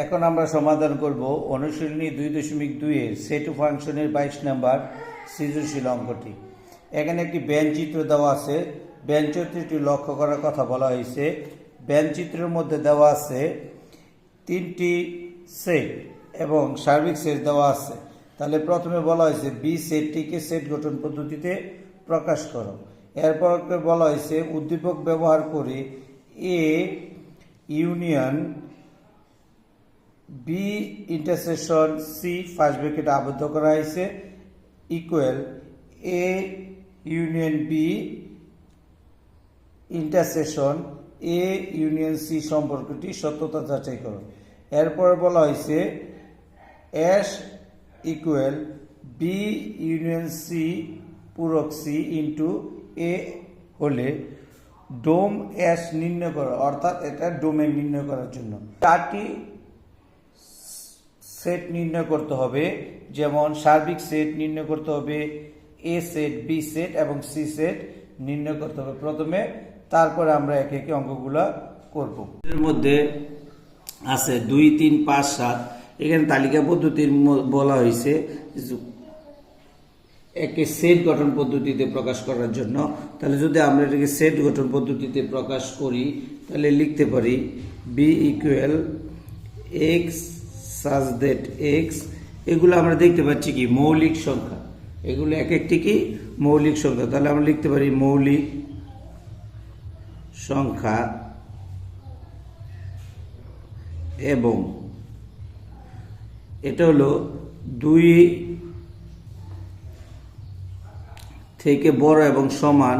এখন আমরা সমাধান করব অনুশীলনী 2.2 এর সেট ফাংশনের 22 নম্বর সৃজনশীল অঙ্কটি। এখানে একটি ব্যঞ্চিত্র দেওয়া আছে। ব্যঞ্চিত্রটি লক্ষ্য করার কথা বলা হয়েছে। ব্যঞ্চিত্রের মধ্যে দেওয়া আছে 3টি সেট এবং সার্বিক সেট দেওয়া আছে। তাহলে প্রথমে বলা হয়েছে বি সেটটিকে সেট গঠন পদ্ধতিতে প্রকাশ করো। এরপর বলা হয়েছে উদ্দীপক ব্যবহার করে A union B intersection C first ব্র্যাকেটে আবদ্ধ করা হয়েছে equal A union B intersection A union C সম্পর্কটি সত্যতা যাচাই করো। এরপর বলা হয়েছে S equal B union C পূরক সি ইন্টু এ হলে ডোম এস নির্ণয় করো, অর্থাৎ এটা ডোমেন নির্ণয় করার জন্য 4টি সেট নির্ণয় করতে হবে। যেমন সার্বিক সেট নির্ণয় করতে হবে, এ সেট, বি সেট এবং সি সেট নির্ণয় করতে হবে প্রথমে, তারপরে আমরা একে একে অঙ্কগুলো করব। এর মধ্যে আছে 2, 3, 5, 7। এখানে তালিকা পদ্ধতির বলা হয়েছে একে সেট গঠন পদ্ধতিতে প্রকাশ করার জন্য। তাহলে যদি আমরা এটাকে সেট গঠন পদ্ধতিতে প্রকাশ করি তাহলে লিখতে পারি B equal X such that X. এগুলো আমরা দেখতে পাচ্ছি কি মৌলিক সংখ্যা, এগুলো এক একটি কি মৌলিক সংখ্যা। তাহলে আমরা লিখতে পারি মৌলিক সংখ্যা এবং এটা হলো 2 থেকে বড় এবং সমান,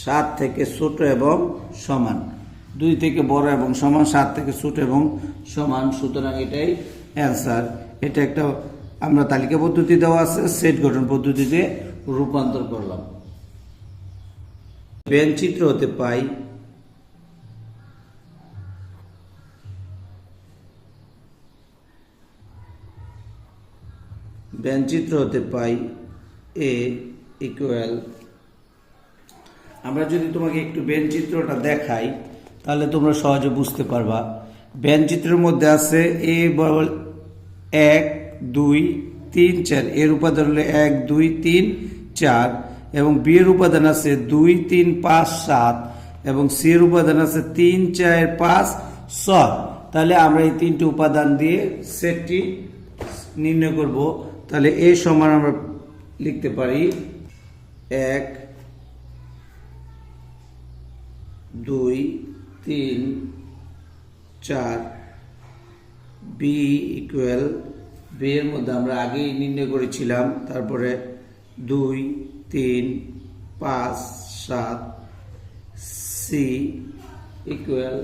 7 থেকে ছোট এবং সমান। 2 থেকে বড় এবং সমান, 7 থেকে ছোট এবং সমান। সুতরাং এটাই অ্যান্সার। এটা একটা আমরা তালিকা পদ্ধতি দেওয়া আছে, সেট গঠন পদ্ধতিতে রূপান্তর করলাম। ব্যঞ্চিত্র হতে পাই এ ইকুয়াল, আমরা যদি তোমাকে একটু ব্যঞ্চিত্রটা দেখাই তাহলে তোমরা সহজে বুঝতে পারবা। ব্যঞ্চিত্রের মধ্যে আছে এ বরাবর 1, 2, 3, 4, এর উপাদান হলো 1, 2, 3, 4 এবং বি এর উপাদান আছে 2, 3, 5, 7 এবং সি এর উপাদান আছে 3, 4, 5, 6। তাহলে আমরা এই 3টি উপাদান দিয়ে সেটটি নির্ণয় করব। তাহলে এ সমান আমরা লিখতে পারি 1, 2, 3, 4। বি ইকুয়াল, বি এর মধ্যে আমরা আগেই নির্ণয় করেছিলাম, তারপরে 2, 3, 5, 7। C equal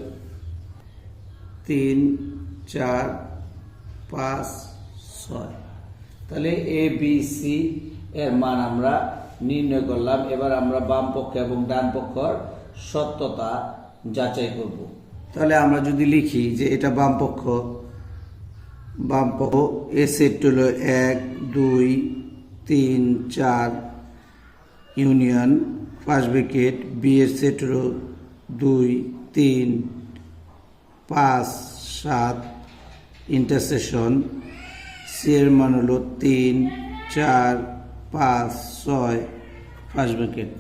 3, 4, 5, 6। তাহলে এ বি সি এর মান আমরা নির্ণয় করলাম। এবার আমরা বাম পক্ষ এবং ডান পক্ষর সত্যতা যাচাই করব। তাহলে আমরা যদি লিখি যে এটা বাম পক্ষ এ সেট হলো 1, 2, 3, 4 ইউনিয়ন ফার্স্ট ব্র্যাকেট, বি এর সেট হলো 2, 3, 5, 7 ইন্টারসেকশন, সি এর মান হলো 3, 4, 5, 6 ফার্স্ট ব্র্যাকেট।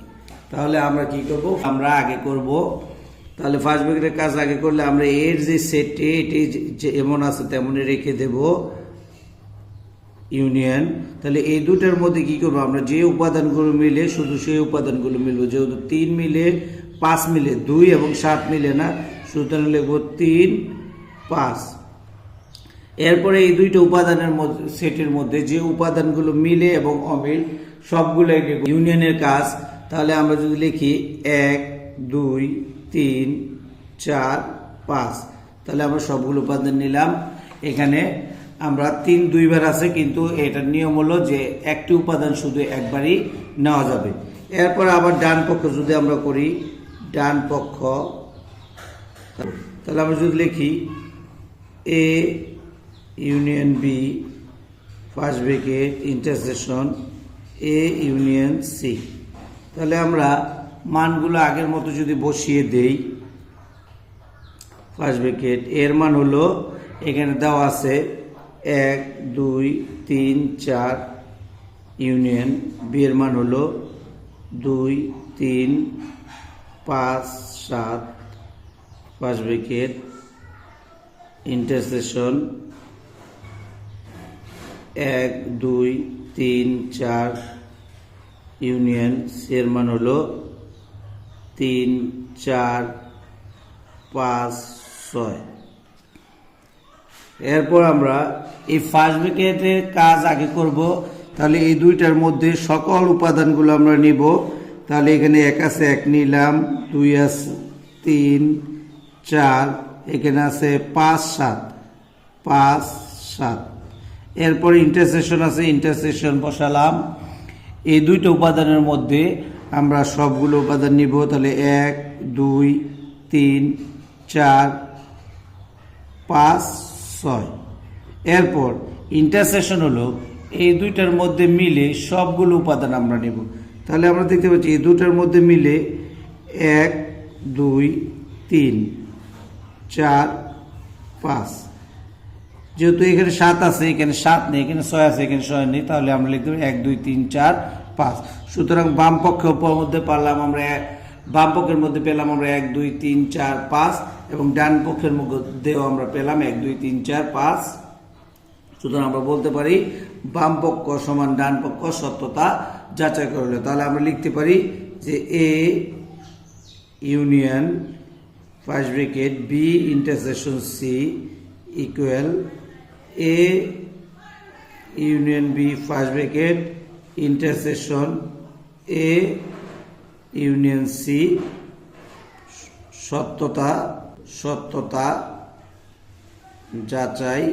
তাহলে আমরা কি করব, আমরা আগে করব। তাহলে ফার্স্ট ব্র্যাকেটের কাজ আগে করলে আমরা এর যে সেটটি এটি যেমন আছে তেমনই রেখে দেব ইউনিয়ন। তাহলে এই দুটার মধ্যে কি করব, আমরা যে উপাদানগুলো মিলে শুধু সেই উপাদানগুলো মিলবো। যেহেতু 3 মিলে 5 মিলে 2 এবং 7 মিলে না, সুতরাং লিখব 3, 5। এরপরে এই দুইটা উপাদানের মধ্যে সেটের মধ্যে যে উপাদানগুলো মিলে এবং অমিল সবগুলো ইউনিয়নের কাজ। তাহলে আমরা যদি লিখি 1, 2, 3, 4, 5, তাহলে আমরা সবগুলো উপাদান নিলাম। এখানে আমরা 3 দুইবার আছে, কিন্তু এটার নিয়ম হলো যে একটি উপাদান শুধু একবারই নেওয়া যাবে। এরপর আবার ডান পক্ষ যদি আমরা করি, ডান পক্ষ, তাহলে আমরা যদি লিখি A union B first bracket intersection A union C. তাহলে আমরা মানগুলো আগের মতো যদি বসিয়ে দেই ফার্স্ট ব্র্যাকেট এর মান হলো এখানে দেওয়া আছে 1 2 3 4 ইউনিয়ন বি এর মান হলো 2 3 5 7 first bracket intersection 1 2 3 4 union C এর মান হলো 3 4 5 6। এরপর আমরা এই ফার্স্ট ব্র্যাকেটের কাজ আগে করব, তাহলে এই দুইটার মধ্যে সকল উপাদানগুলো আমরা নিব। তাহলে এখানে 1 আছে 1 নিলাম, 2 আছে 3 4, এখানে আছে 5 7 5 7। এরপর ইন্টারসেকশন আছে, ইন্টারসেকশন বসালাম। এই দুইটা উপাদানের মধ্যে আমরা সবগুলো উপাদান নিব। তাহলে 1 2 3 4 5 6। এরপর ইন্টারসেকশন হলো এই দুইটার মধ্যে মিলে সবগুলো উপাদান আমরা নেব। তাহলে আমরা দেখতে পাচ্ছি এই দুইটার মধ্যে মিলে 1 2 3 4 5। যেহেতু এখানে 7 আছে, এখানে 7 নেই, এখানে 6 আছে, এখানে 6 নেই, তাহলে আমরা লিখতে পারি 1 2 3 4 5। সুতরাং বাম পক্ষের মধ্যে পারলাম আমরা বাম পক্ষের মধ্যে পেলাম আমরা 1 2 3 4 5 এবং ডান পক্ষের মধ্যেও আমরা পেলাম 1 2 3 4 5। সুতরাং আমরা বলতে পারি বাম পক্ষ সমান ডান পক্ষ সত্যতা যাচাই করলে। তাহলে আমরা লিখতে পারি যে A union first bracket B intersection C equal A union B first bracket intersection A union C সত্যতা যাচাই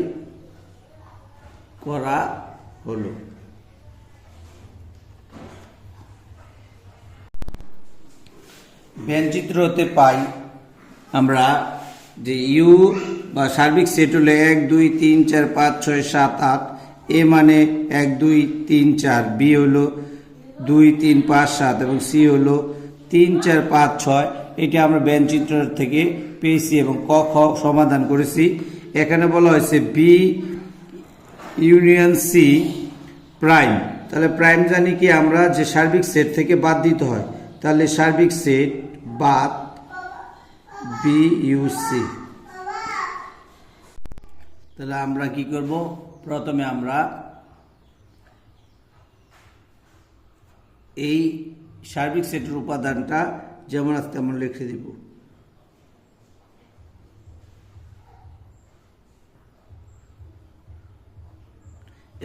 করা হলো। ব্যঞ্চিত্র হতে পাই আমরা যে ইউ বা সার্বিক সেট হলে 1 2 3 4 5 6 7 8, এ মানে 1 2 3 4, বি হলো 2 3 5 7 এবং সি হলো 3 4 5 6। এটা আমরা ব্যঞ্চিত্র থেকে পেয়েছি এবং ক খ সমাধান করেছি। এখানে বলা হয়েছে বি ইউনিয়ন সি প্রাইম। তাহলে প্রাইম জানি কি আমরা যে সার্বিক সেট থেকে বাদ দিতে হয়। তাহলে সার্বিক সেট বাদ বি ইউ সি। তাহলে আমরা কি করব, প্রথমে আমরা এই সার্বিক সেটের উপাদানটা যেমন আছে তেমন লিখে দিব।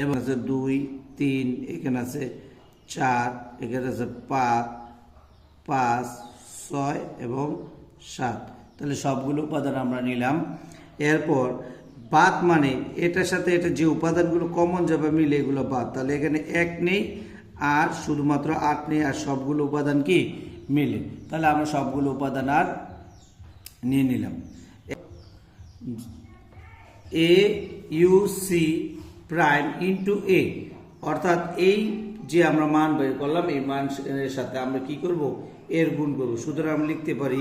এবং আছে 2 3, এখানে আছে 4, এখানে আছে 5 6 এবং 7। তাহলে সবগুলো উপাদান আমরা নিলাম। এরপর বাদ মানে এটার সাথে এটা যে উপাদানগুলো কমন যাবে মিলে এগুলো বাদ। তাহলে এখানে 1 নেই আর শুধুমাত্র 8 নেই, আর সবগুলো উপাদান কি মিলে। তাহলে আমরা সবগুলো উপাদান আর নিয়ে নিলাম। A U C prime into A, অর্থাৎ এই যে আমরা মান বের করলাম এই মানের সাথে আমরা কি করব, এর গুণ করব। সুতরাং আমরা লিখতে পারি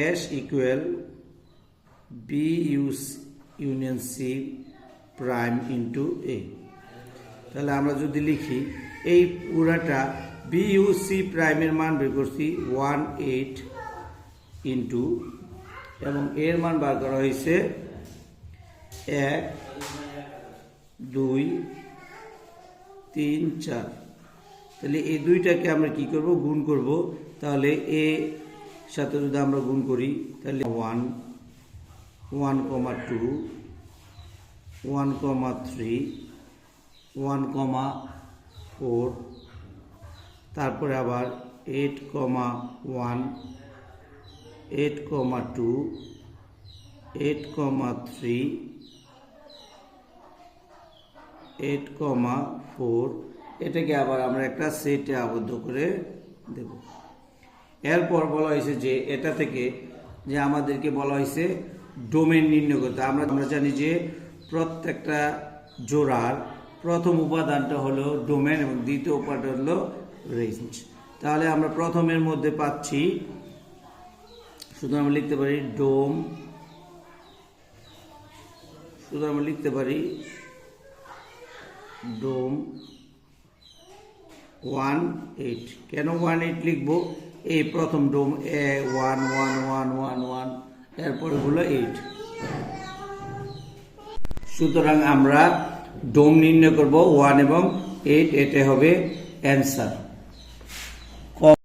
S equal B union C prime into A. তাহলে আমরা যদি লিখি এই পুরাটা বি ইউ সি প্রাইমের মান বের করছি 18 ইন্টু, এবং এর মান বার করা হয়েছে 1 2 3 4। তাহলে এই দুইটাকে আমরা কি করব, গুণ করব। তাহলে এ সাথে যদি আমরা গুণ করি তাহলে 1 1 2 1 3 1 4, তারপরে আবার 8 1 8 2 8 3 8 4। এটাকে আবার আমরা একটা সেটে আবদ্ধ করে দেব। এরপর বলা হয়েছে যে এটা থেকে যে আমাদেরকে বলা হয়েছে ডোমেন নির্ণয় করতে। আমরা জানি যে প্রত্যেকটা জোড়ার প্রথম উপাদানটা হলো ডোমেন এবং দ্বিতীয় উপাদান হলো রেঞ্জ। তাহলে আমরা প্রথমের মধ্যে পাচ্ছি, সুতরাং আমরা লিখতে পারি ডোম সুতরাং আমরা লিখতে পারি ডোম 18। কেন 18 লিখবো? এই প্রথম ডোম 1 1 1 1 1, এরপরে হলো 8। সুতরাং আমরা ডোম নির্ণয় করব 1 এবং 8, এটা হবে অ্যান্সার।